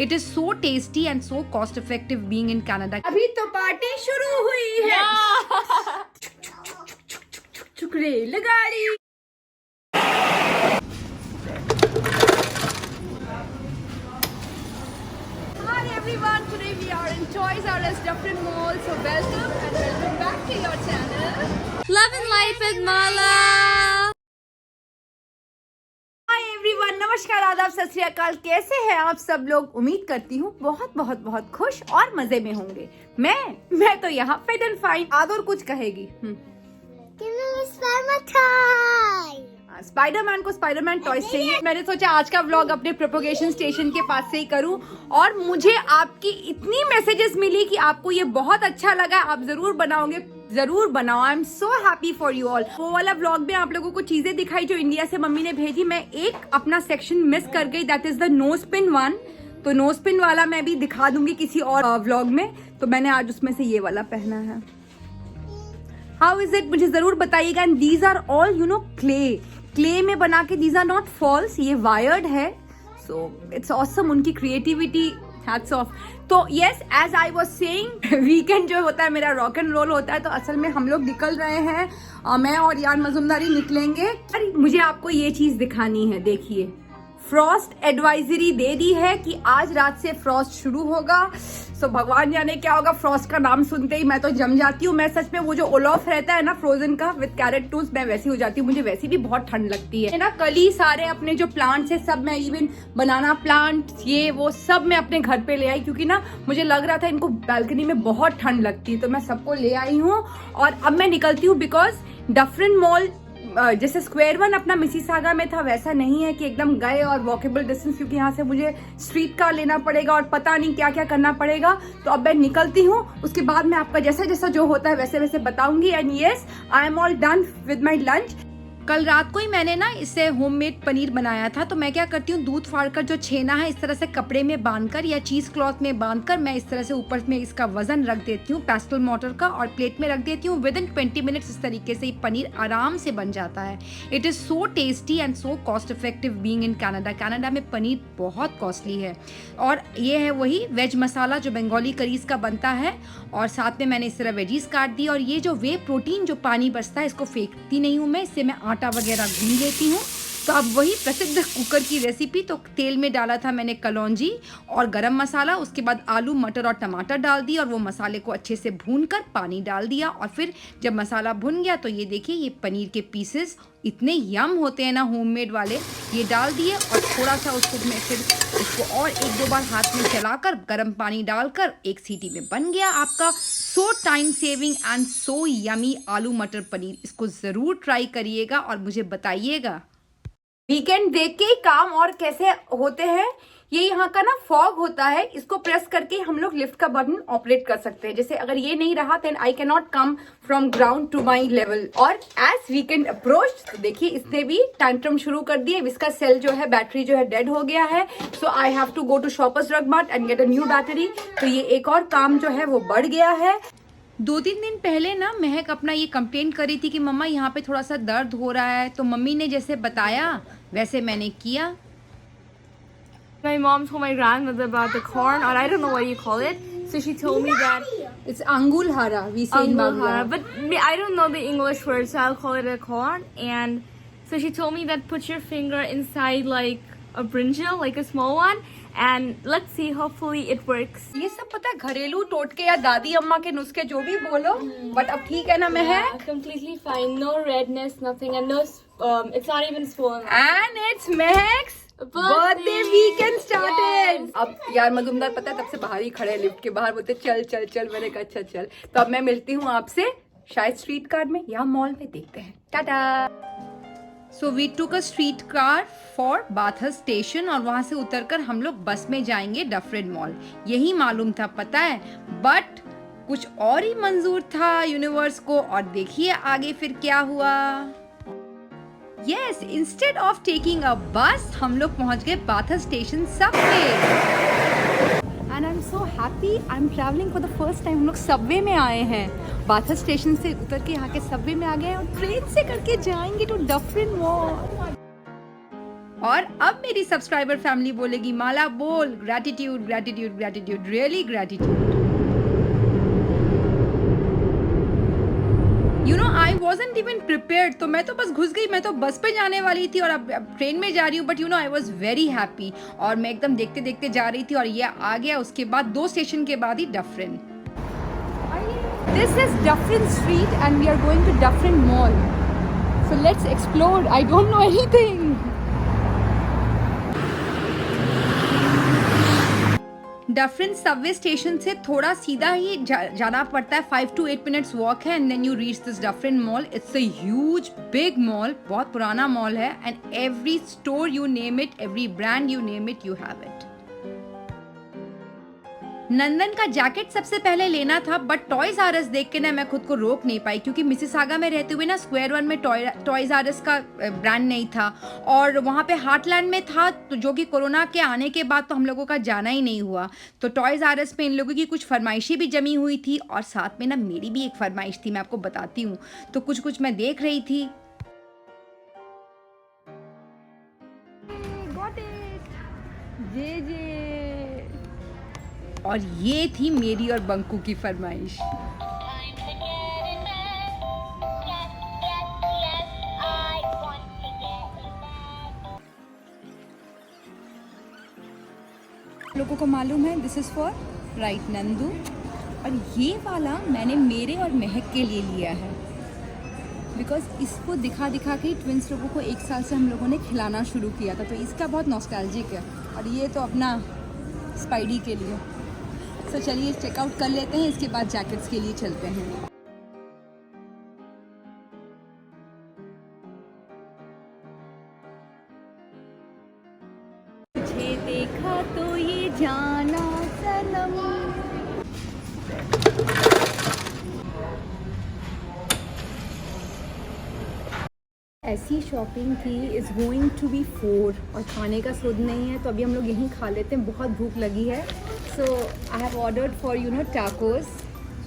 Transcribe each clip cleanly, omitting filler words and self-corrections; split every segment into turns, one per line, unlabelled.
It is so tasty and so cost effective being in Canada. अभी तो party शुरू हुई है। रेल गाड़ी। Hi everyone, today we are in Toys R Us Dufferin Mall. So welcome and welcome back to your channel. Love and Life with Mala. Hi everyone, नमस्कार, आदाब, सत श्री अकाल। कैसे हैं आप सब लोग? उम्मीद करती हूँ बहुत बहुत बहुत खुश और मजे में होंगे। मैं तो यहाँ फिट एंड फाइन। आदर कुछ कहेगी। स्पाइडरमैन को स्पाइडरमैन टॉयज चाहिए। मैंने सोचा आज का व्लॉग अपने प्रोपोगेशन स्टेशन के पास से ही करूं और मुझे आपकी इतनी मैसेजेस मिली कि आपको ये बहुत अच्छा लगा, आप जरूर बनाओगे, जरूर बनाओ। आई am so happy for you all. वो वाला व्लॉग में आप लोगों को चीजें दिखाई जो इंडिया से मम्मी ने भेजी। मैं एक अपना सेक्शन मिस कर गई, that is the nose pin one. तो नोज पिन वाला मैं भी दिखा दूंगी किसी और व्लॉग में। तो मैंने आज उसमें से ये वाला पहना है। हाउ इज इट, मुझे जरूर बताइएगा। And these are all you know clay में बना के, दीज आर नॉट फॉल्स, ये वायर्ड है। सो इट्स ऑसम, उनकी क्रिएटिविटी, हैट्स ऑफ। तो yes, as I was saying, weekend जो होता है मेरा रॉक एंड रोल होता है। तो असल में हम लोग निकल रहे हैं, मैं और यान मजुमदारी निकलेंगे। अरे मुझे आपको ये चीज दिखानी है, देखिए। फ्रॉस्ट एडवाइजरी दे दी है कि आज रात से फ्रॉस्ट शुरू होगा। सो भगवान जाने क्या होगा। फ्रॉस्ट का नाम सुनते ही मैं तो जम जाती हूँ। मैं सच में वो जो ओलॉफ रहता है ना फ्रोजन का विद कैरेट टूल्स, मैं वैसी हो जाती हूँ। मुझे वैसी भी बहुत ठंड लगती है ना। कल ही सारे अपने जो प्लांट्स है सब मैं, इवन बनाना प्लांट ये वो सब मैं अपने घर पे ले आई, क्योंकि ना मुझे लग रहा था इनको बालकनी में बहुत ठंड लगती है। तो मैं सबको ले आई हूँ और अब मैं निकलती हूँ। बिकॉज डफरिन मॉल जैसे स्क्वायर वन अपना मिसिसागा में था, वैसा नहीं है कि एकदम गए और वॉकेबल डिस्टेंस, क्योंकि यहाँ से मुझे स्ट्रीट कार लेना पड़ेगा और पता नहीं क्या क्या करना पड़ेगा। तो अब मैं निकलती हूँ, उसके बाद मैं आपका जैसा जैसा जो होता है वैसे वैसे बताऊंगी। And yes, I am all done with my lunch. कल रात को ही मैंने ना इससे होममेड पनीर बनाया था। तो मैं क्या करती हूँ, दूध फाड़कर जो छेना है इस तरह से कपड़े में बांधकर या चीज क्लॉथ में बांधकर मैं इस तरह से ऊपर में इसका वजन रख देती हूँ पेस्टल मोटर का और प्लेट में रख देती हूँ। विद इन 20 मिनट्स इस तरीके से पनीर आराम से बन जाता है। It is so tasty and so cost effective being in Canada. Canada में पनीर बहुत कॉस्टली है। और ये है वही वेज मसाला जो बंगाली करीज का बनता है, और साथ में मैंने इस तरह वेजीज काट दी। और ये जो वे प्रोटीन जो पानी बचता है इसको फेंकती नहीं हूँ मैं, इससे मैं आटा वगैरह गूंद लेती हूँ। तो अब वही प्रसिद्ध कुकर की रेसिपी। तो तेल में डाला था मैंने कलौंजी और गरम मसाला, उसके बाद आलू मटर और टमाटर डाल दिया और वो मसाले को अच्छे से भूनकर पानी डाल दिया। और फिर जब मसाला भुन गया तो ये देखिए, ये पनीर के पीसेस इतने यम होते हैं ना होममेड वाले, ये डाल दिए और थोड़ा सा उसको मैं फिर इसको और एक दो बार हाथ में चलाकर गर्म पानी डालकर एक सीटी में बन गया आपका सो time saving and so yummy आलू मटर पनीर। इसको ज़रूर ट्राई करिएगा और मुझे बताइएगा। वीकेंड देख के काम और कैसे होते हैं। ये यहाँ का ना फॉग होता है, इसको प्रेस करके हम लोग लिफ्ट का बटन ऑपरेट कर सकते हैं। जैसे अगर ये नहीं रहा then I can not come from ground to my level. और एज वीकेंड अप्रोच, तो देखिए इसने भी टैंट्रम शुरू कर दिए। इसका सेल जो है, बैटरी जो है डेड हो गया है। So I have to go to Shoppers Drug Mart and get a new battery. तो ये एक और काम जो है वो बढ़ गया है। 2-3 दिन पहले ना महक अपना ये कंप्लेंट कर रही थी कि मम्मा यहाँ पे थोड़ा सा दर्द हो रहा है। तो मम्मी ने जैसे बताया वैसे मैंने किया।
My mom told my grandmother about the corn, or I don't know what you call it. So she told me that
It's angul hara, we say in Bangla.
but I don't know the English word, so I'll call it a corn. And so she told me that put your finger inside like a brinjal, like a small one, and let's see, hopefully it works.
ये सब पता है घरेलू टोटके या दादी अम्मा के नुस्खे जो भी बोलो, बट अब ठीक है ना महक?
Completely fine, no redness, nothing, and no, it's not even swollen.
And it's Mehak's birthday weekend started. अब यार मजुमदार पता है तब से बाहर ही खड़े लिफ्ट के बाहर, बोलते चल चल चल। मैंने कहा अच्छा चल। तो अब मैं मिलती हूँ आपसे शायद स्ट्रीट कार में या मॉल में, देखते हैं। Tata. So we took a street car for Bathurst station और वहां से उतरकर हम लोग बस में जाएंगे डफरिन मॉल। यही मालूम था पता है, बट कुछ और ही मंजूर था यूनिवर्स को। और देखिए आगे फिर क्या हुआ। Yes, instead of taking a bus हम लोग पहुंच गए Bathurst station subway. And I am so happy, I am travelling for the first time. हम लोग सबवे में आए हैं, बाथर्स स्टेशन से उतर के यहाँ के सबवे में आ गए हैं और ट्रेन से करके जाएंगे टू डफरिन मॉल। और अब मेरी सब्सक्राइबर फैमिली बोलेगी माला बोल gratitude gratitude gratitude, really gratitude. You know I wasn't even prepared, तो मैं तो बस घुस गई, मैं तो बस पे जाने वाली थी और अब ट्रेन में जा रही हूँ, but you know I was very happy. और मैं एकदम देखते देखते जा रही थी और ये आ गया उसके बाद 2 स्टेशन के बाद ही Dufferin. This is Dufferin street and we are going to Dufferin mall, so let's explore. I don't know anything. Dufferin subway station से थोड़ा सीधा ही जाना पड़ता है, 5 to 8 minutes वॉक है, and then you reach this Dufferin mall. It's a huge big mall, बहुत पुराना mall है, and every store you name it, every brand you name it, you have it. Nandan का जैकेट सबसे पहले लेना था, but toys are अस देख के ना मैं खुद को रोक नहीं पाई, क्योंकि मिसिसागा में रहते हुए ना स्क्वायर 1 में टॉयज आर अस का ब्रांड नहीं था, और वहाँ पे हार्टलैंड में था, तो जो कि कोरोना के आने के बाद तो हम लोगों का जाना ही नहीं हुआ। तो टॉयज आर अस में इन लोगों की कुछ फरमाइशें भी जमी हुई थी, और साथ में ना मेरी भी एक फरमाइश थी, मैं आपको बताती हूँ। तो कुछ कुछ मैं देख रही थी। और ये थी मेरी और बंकू की फरमाइश। लोगों को मालूम है this is for right Nandu, और ये वाला मैंने मेरे और महक के लिए लिया है, बिकॉज इसको दिखा दिखा के ट्विंस लोगों को 1 साल से हम लोगों ने खिलाना शुरू किया था, तो इसका बहुत नॉस्टैल्जिक है। और ये तो अपना स्पाइडी के लिए। तो चलिए चेकआउट कर लेते हैं, इसके बाद जैकेट्स के लिए चलते हैं। तुझे देखा तो ये जाना सनम। ऐसी शॉपिंग थी, इज़ गोइंग टू बी 4, और खाने का सुध नहीं है, तो अभी हम लोग यहीं खा लेते हैं, बहुत भूख लगी है। So I have ordered for you know tacos,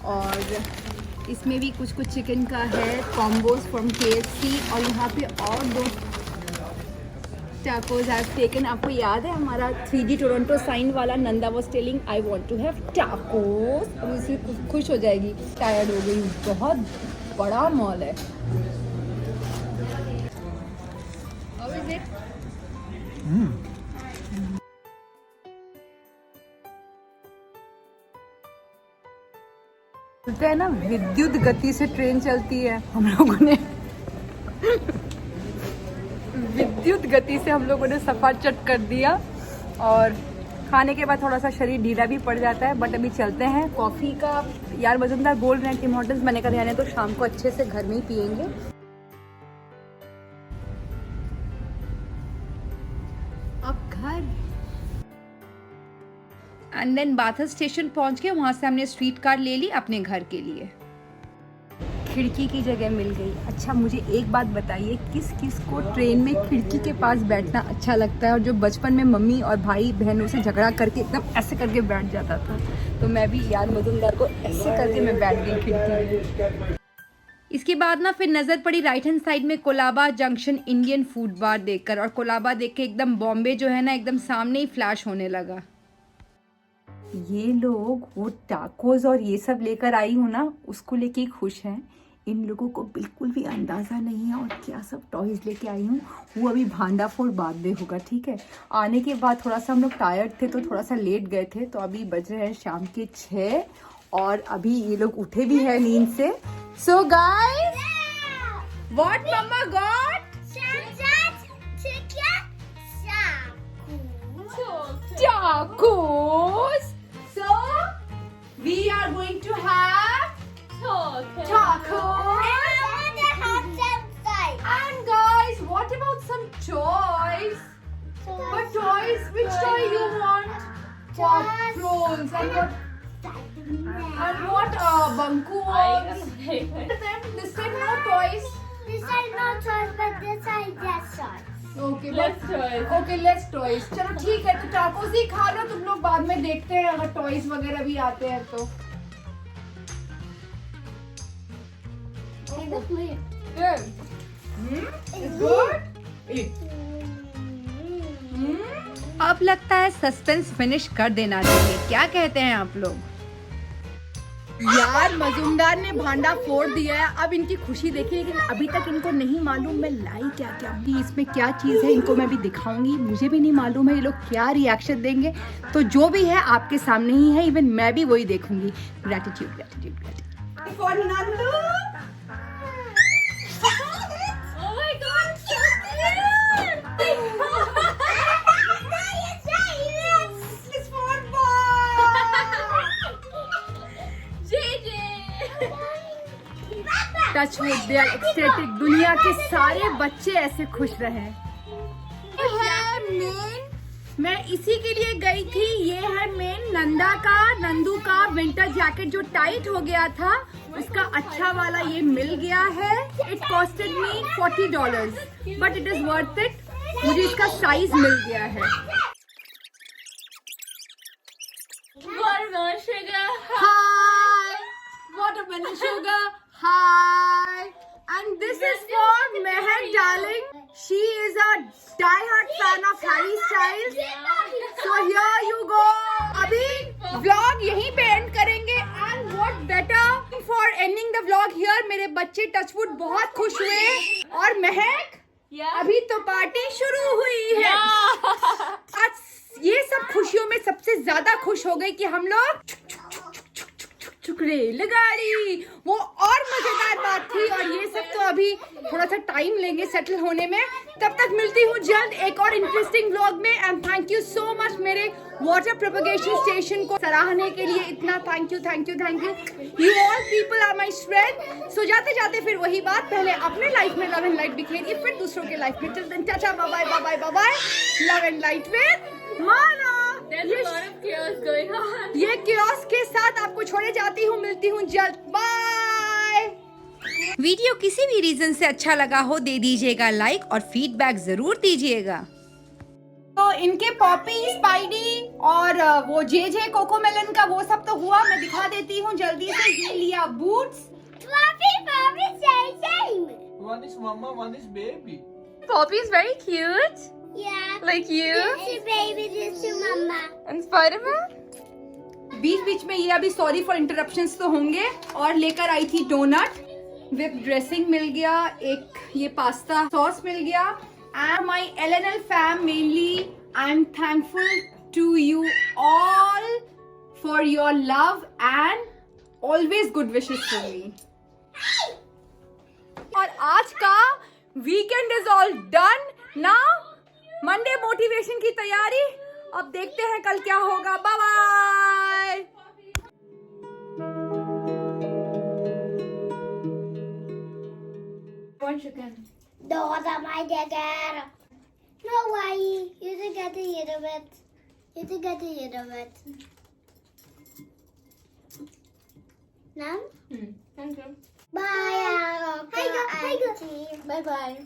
और इसमें भी कुछ कुछ चिकन का है, कॉम्बोज फ्रॉम KFC, और यहाँ पे और 2 टाकोस आई हैव टेकन। आपको याद है हमारा 3D टोरंटो साइन वाला, Nanda was telling I want to have tacos, अब उसे खुश हो जाएगी। टायर्ड हो गई, बहुत बड़ा मॉल है। बोलते हैं ना विद्युत गति से ट्रेन चलती है, हम लोगों ने विद्युत गति से हम लोगों ने सफर चट कर दिया, और खाने के बाद थोड़ा सा शरीर ढीला भी पड़ जाता है, बट अभी चलते हैं। कॉफ़ी का यार मजुमदार बोल रहे हैं टिम हॉर्टन्स, मैंने कहा यानी तो शाम को अच्छे से घर में ही पियेंगे। अब घर एंड देन बाथर स्टेशन पहुंच के वहां से हमने स्ट्रीट कार ले ली अपने घर के लिए। खिड़की की जगह मिल गई। अच्छा मुझे एक बात बताइए, किस किस को ट्रेन में खिड़की के पास बैठना अच्छा लगता है, और जो बचपन में मम्मी और भाई बहनों से झगड़ा करके एकदम ऐसे करके बैठ जाता था, तो मैं भी यार मजुमदार को ऐसे करके मैं बैठ गई खिड़की में। इसके बाद ना फिर नज़र पड़ी राइट हैंड साइड में कोलाबा जंक्शन इंडियन फूड बार देखकर, और कोलाबा देख के एकदम बॉम्बे जो है ना एकदम सामने ही फ्लैश होने लगा। ये लोग वो टाकोस और ये सब लेकर आई हूँ ना, उसको लेके ही खुश हैं। इन लोगों को बिल्कुल भी अंदाज़ा नहीं है और क्या सब टॉयज़ लेके आई हूँ, वो अभी भांडाफोड़ बाद में होगा, ठीक है। आने के बाद थोड़ा सा हम लोग टायर्ड थे तो थोड़ा सा लेट गए थे, तो अभी बज रहे हैं शाम के 6, और अभी ये लोग उठे भी हैं नींद से। So guys, what mama got? Tacos. So we are going to have tacos. And guys, what about some toys? But toys, which toy you want? Prawns. And what Banku wants? This time no toys.
This side no toys, but this side yes toys.
Okay, let's toys. चलो ठीक है, तो tacos ही खा लो तुम लोग, बाद में देखते हैं अगर टॉयज वगैरह भी आते हैं तो। Good. It's good. Eat. अब लगता है सस्पेंस फिनिश कर देना चाहिए, क्या कहते हैं आप लोग? यार मजूमदार ने भांडा फोड़ दिया है, अब इनकी खुशी देखिए, लेकिन अभी तक इनको नहीं मालूम मैं लाई क्या क्या भी, इसमें क्या चीज़ है इनको मैं भी दिखाऊंगी, मुझे भी नहीं मालूम है ये लोग क्या रिएक्शन देंगे। तो जो भी है आपके सामने ही है, इवन मैं भी वही देखूंगी। Gratitude gratitude gratitude for Nandu.
Oh my god, it's so cute!
It's for boy.
JJ!
Touch wood, they are ecstatic, दुनिया के सारे बच्चे ऐसे खुश रहे। मैं इसी के लिए गई थी, ये है मेन नंदू का विंटर जैकेट जो टाइट हो गया था, उसका अच्छा वाला ये मिल गया है। It costed me $40 but it is worth it, मुझे इसका साइज मिल गया है।
Watermelon sugar.
Hi, watermelon sugar. Hi, and this is for Mehak, darling. She is a die-hard fan of Harry Styles. So here you go. अभी vlog यहीं पे end करेंगे, and what better for ending the vlog here. मेरे बच्चे touchwood बहुत खुश हुए, और महक
Yeah.
अभी तो पार्टी शुरू हुई है। आज ये सब खुशियों में सबसे ज्यादा खुश हो गई कि हम लोग रेलगाड़ी, वो और मजेदार बात थी। और ये सब तो अभी थोड़ा सा टाइम लेंगे सेटल होने में, तब तक मिलती हूँ जल्द एक और इंटरेस्टिंग व्लॉग में। And thank you so much मेरे वाटर प्रोपगेशन स्टेशन को सराहने के लिए, इतना thank you thank you thank you. You all people are my strength. So जाते जाते फिर वही बात, पहले अपने लाइफ में लव एंड लाइट बिखेरिए, फिर दूसरों के लाइफ में। Tata bye bye bye bye bye. Love and light with Mana.
There's a lot of chaos going on.
ये कियोस्क के साथ आपको छोड़े जाती हूँ, मिलती हूँ जल्द, बाय। वीडियो किसी भी रीजन से अच्छा लगा हो दे दीजिएगा लाइक, और फीडबैक जरूर दीजिएगा। तो इनके पॉपी, स्पाइडी और वो जे कोकोमेलन का वो सब तो हुआ, मैं दिखा देती हूँ जल्दी से। ये लिया boots.
One is mama, one is baby.
Poppy is very cute.
Yeah.
Like you.
This is baby, this is mama.
And Spider-Man?
बीच बीच में ये अभी सॉरी फॉर इंटरप्शंस तो होंगे। और लेकर आई थी डोनट, विप ड्रेसिंग मिल गया, एक ये पास्ता सॉस मिल गया। And my LNL fam mainly, I am thankful to you all for your love and always good wishes for me. और आज का weekend is all done now. Monday motivation की तैयारी, अब देखते हैं कल क्या होगा। Bye bye.
Those are my dagger. No way. You didn't get the end of it. You didn't get the end of it. No?
Thank you.
Bye.
Bye bye.